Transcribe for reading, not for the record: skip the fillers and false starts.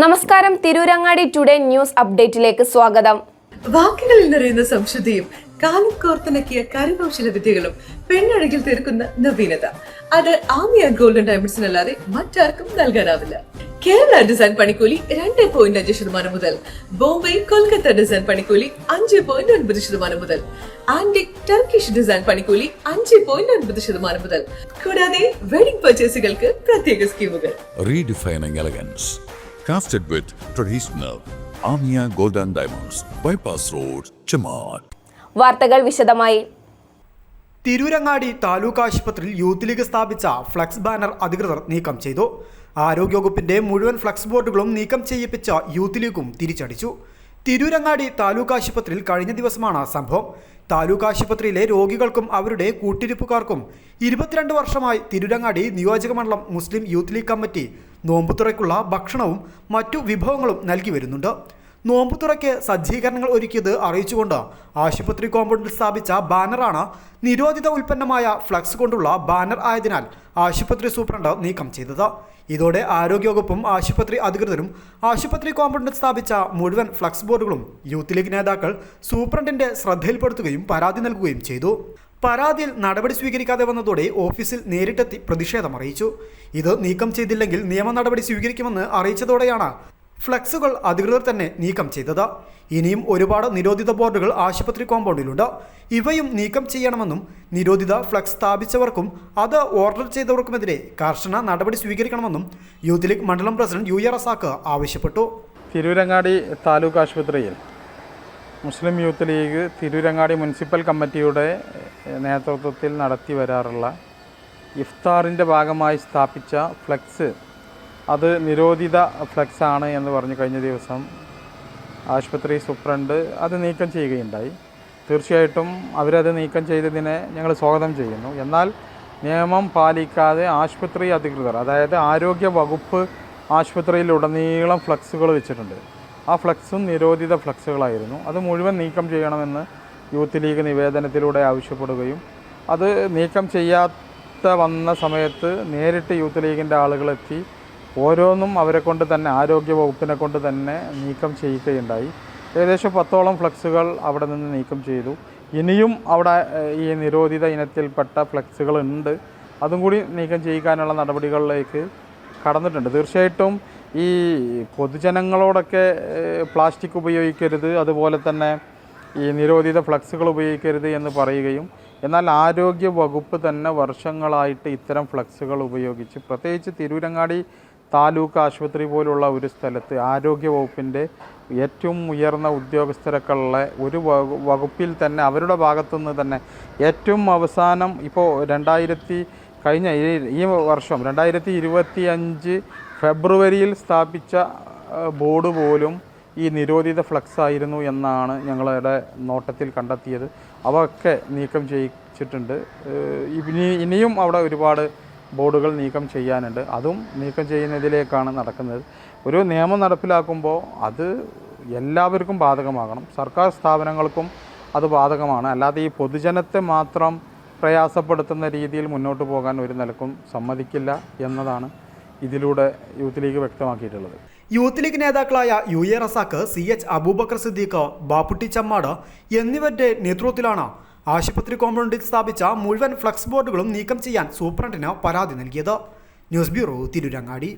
നമസ്കാരം, Tirurangadi today news അപ്ഡേറ്റിലേക്ക് സ്വാഗതം. വാക്കുകളിൽ നിറയുന്ന സംശുദ്ധിയും കാലം കോർത്തിണക്കിയ കരകൗശല വിദ്യകളും പെണ്ണഴകിൽ തീർക്കുന്ന നവീനത അത് ആമിയ ഗോൾഡൻ ഡയമണ്ട്സിനല്ലാതെ മറ്റാർക്കും നൽകാനാവില്ല. കേരള ഡിസൈൻ പണിക്കൂലി 2.5% മുതൽ, ബോംബെ കൊൽക്കത്ത ഡിസൈൻ പണിക്കൂലി 5.9% മുതൽ, ആന്റിക് ടർക്കിഷ് ഡിസൈൻ പണിക്കൂലി 5.9% മുതൽ, കൂടാതെ വെഡിംഗ് പർച്ചേസുകൾക്ക് പ്രത്യേക സ്കീമുകൾ. Redefining elegance, crafted with traditional Amia Golden Diamonds, Bypass Road, Chamat. വാർത്തകൾ വിശദമായി. തിരൂരങ്ങാടി താലൂക്ക് ആശുപത്രിയിൽ യൂത്ത് ലീഗ് സ്ഥാപിച്ച ഫ്ലക്സ് ബാനർ അധികൃതർ നീക്കം ചെയ്തു. ആരോഗ്യവകുപ്പിന്റെ മുഴുവൻ ഫ്ലക്സ് ബോർഡുകളും നീക്കം ചെയ്യിപ്പിച്ച യൂത്ത് ലീഗും തിരിച്ചടിച്ചു. തിരൂരങ്ങാടി താലൂക്ക് ആശുപത്രിയിൽ കഴിഞ്ഞ ദിവസമാണ് സംഭവം. താലൂക്ക് ആശുപത്രിയിലെ രോഗികൾക്കും അവരുടെ കൂട്ടിരിപ്പുകാർക്കും 22 വർഷമായി തിരൂരങ്ങാടി നിയോജകമണ്ഡലം മുസ്ലിം യൂത്ത് ലീഗ് കമ്മിറ്റി നോമ്പുതുറയ്ക്കുള്ള ഭക്ഷണവും മറ്റു വിഭവങ്ങളും നൽകി വരുന്നുണ്ട്. നോമ്പുതുറയ്ക്ക് സജ്ജീകരണങ്ങൾ ഒരുക്കിയത് അറിയിച്ചുകൊണ്ട് ആശുപത്രി കോമ്പൗണ്ടിൽ സ്ഥാപിച്ച ബാനറാണ് നിരോധിത ഉൽപ്പന്നമായ ഫ്ലക്സ് കൊണ്ടുള്ള ബാനർ ആയതിനാൽ ആശുപത്രി സൂപ്രണ്ട് നീക്കം ചെയ്തത്. ഇതോടെ ആരോഗ്യവകുപ്പും ആശുപത്രി അധികൃതരും ആശുപത്രി കോമ്പൗണ്ടിൽ സ്ഥാപിച്ച മുഴുവൻ ഫ്ലക്സ് ബോർഡുകളും യൂത്ത് ലീഗ് നേതാക്കൾ സൂപ്രണ്ടിന്റെ ശ്രദ്ധയിൽപ്പെടുത്തുകയും പരാതി നൽകുകയും ചെയ്തു. പരാതിയിൽ നടപടി സ്വീകരിക്കാതെ വന്നതോടെ ഓഫീസിൽ നേരിട്ടെത്തി പ്രതിഷേധം അറിയിച്ചു. ഇത് നീക്കം ചെയ്തില്ലെങ്കിൽ നിയമ നടപടി സ്വീകരിക്കുമെന്ന് അറിയിച്ചതോടെയാണ് ഫ്ലക്സുകൾ അധികൃതർ തന്നെ നീക്കം ചെയ്തത്. ഇനിയും ഒരുപാട് നിരോധിത ബോർഡുകൾ ആശുപത്രി കോമ്പൗണ്ടിലുണ്ട്. ഇവയും നീക്കം ചെയ്യണമെന്നും നിരോധിത ഫ്ലക്സ് സ്ഥാപിച്ചവർക്കും അത് ഓർഡർ ചെയ്തവർക്കുമെതിരെ കർശന നടപടി സ്വീകരിക്കണമെന്നും യൂത്ത് ലീഗ് മണ്ഡലം പ്രസിഡന്റ് യു റസാഖ് ആവശ്യപ്പെട്ടു. തിരൂരങ്ങാടി താലൂക്ക് ആശുപത്രിയിൽ മുസ്ലിം യൂത്ത് ലീഗ് തിരൂരങ്ങാടി മുനിസിപ്പൽ കമ്മിറ്റിയുടെ നേതൃത്വത്തിൽ നടത്തി വരാറുള്ള ഇഫ്താറിൻ്റെ ഭാഗമായി സ്ഥാപിച്ച ഫ്ലക്സ് അത് നിരോധിത ഫ്ലക്സാണ് എന്ന് പറഞ്ഞ് കഴിഞ്ഞ ദിവസം ആശുപത്രി സൂപ്രണ്ട് അത് നീക്കം ചെയ്യുകയുണ്ടായി. തീർച്ചയായിട്ടും അവരത് നീക്കം ചെയ്തതിനെ ഞങ്ങൾ സ്വാഗതം ചെയ്യുന്നു. എന്നാൽ നിയമം പാലിക്കാതെ ആശുപത്രി അധികൃതർ, അതായത് ആരോഗ്യ വകുപ്പ് ആശുപത്രിയിലുടനീളം ഫ്ലക്സുകൾ വെച്ചിട്ടുണ്ട്. ആ ഫ്ലക്സും നിരോധിത ഫ്ലക്സുകളായിരുന്നു. അത് മുഴുവൻ നീക്കം ചെയ്യണമെന്ന് യൂത്ത് ലീഗ് നിവേദനത്തിലൂടെ ആവശ്യപ്പെടുകയും അത് നീക്കം ചെയ്യാത്ത വന്ന സമയത്ത് നേരിട്ട് യൂത്ത് ലീഗിൻ്റെ ആളുകളെത്തി ഓരോന്നും അവരെ കൊണ്ട് തന്നെ, ആരോഗ്യ വകുപ്പിനെ കൊണ്ട് തന്നെ നീക്കം ചെയ്യുകയുണ്ടായി. ഏകദേശം 10ഓളം ഫ്ലക്സുകൾ അവിടെ നിന്ന് നീക്കം ചെയ്തു. ഇനിയും അവിടെ ഈ നിരോധിത ഇനത്തിൽപ്പെട്ട ഫ്ലക്സുകൾ ഉണ്ട്. അതും കൂടി നീക്കം ചെയ്യിക്കാനുള്ള നടപടികളിലേക്ക് കടന്നിട്ടുണ്ട്. തീർച്ചയായിട്ടും ഈ പൊതുജനങ്ങളോടൊക്കെ പ്ലാസ്റ്റിക് ഉപയോഗിക്കരുത്, അതുപോലെ തന്നെ ഈ നിരോധിത ഫ്ലക്സുകൾ ഉപയോഗിക്കരുത് എന്ന് പറയുകയും, എന്നാൽ ആരോഗ്യ വകുപ്പ് തന്നെ വർഷങ്ങളായിട്ട് ഇത്തരം ഫ്ലക്സുകൾ ഉപയോഗിച്ച്, പ്രത്യേകിച്ച് തിരൂരങ്ങാടി താലൂക്ക് ആശുപത്രി പോലുള്ള ഒരു സ്ഥലത്ത് ആരോഗ്യ വകുപ്പിൻ്റെ ഏറ്റവും ഉയർന്ന ഉദ്യോഗസ്ഥരൊക്കെ ഉള്ള ഒരു വകുപ്പിൽ തന്നെ അവരുടെ ഭാഗത്തുനിന്ന് തന്നെ ഏറ്റവും അവസാനം ഇപ്പോൾ കഴിഞ്ഞ ഈ വർഷം 2025 ഫെബ്രുവരിയിൽ സ്ഥാപിച്ച ബോർഡ് പോലും ഈ നിരോധിത ഫ്ലക്സ് ആയിരുന്നു എന്നാണ് ഞങ്ങളുടെ നോട്ടത്തിൽ കണ്ടെത്തിയത്. അവയൊക്കെ നീക്കം ചെയ്യിച്ചിട്ടുണ്ട്. ഇനിയും അവിടെ ഒരുപാട് ബോർഡുകൾ നീക്കം ചെയ്യാനുണ്ട്. അതും നീക്കം ചെയ്യുന്നതിലേക്കാണ് നടക്കുന്നത്. ഒരു നിയമം നടപ്പിലാക്കുമ്പോൾ അത് എല്ലാവർക്കും ബാധകമാകണം. സർക്കാർ സ്ഥാപനങ്ങൾക്കും അത് ബാധകമാണ്. അല്ലാതെ ഈ പൊതുജനത്തെ മാത്രം പ്രയാസപ്പെടുത്തുന്ന രീതിയിൽ മുന്നോട്ട് പോകാൻ ഒരു നിലക്കും സമ്മതിക്കില്ല എന്നതാണ് ഇതിലൂടെ യൂത്ത് ലീഗ് വ്യക്തമാക്കിയിട്ടുള്ളത്. യൂത്ത് ലീഗ് നേതാക്കളായ യു റസാഖ്, CH അബൂബക്കർ സിദ്ദീഖ്, ബാപ്പുട്ടി ചമ്മാട് എന്നിവരുടെ നേതൃത്വത്തിലാണ് ആശുപത്രി കോമ്പൗണ്ടിൽ സ്ഥാപിച്ച മുഴുവൻ ഫ്ലക്സ് ബോർഡുകളും നീക്കം ചെയ്യാൻ സൂപ്രണ്ടിന് പരാതി നൽകിയത്. News bureau, Tirurangadi.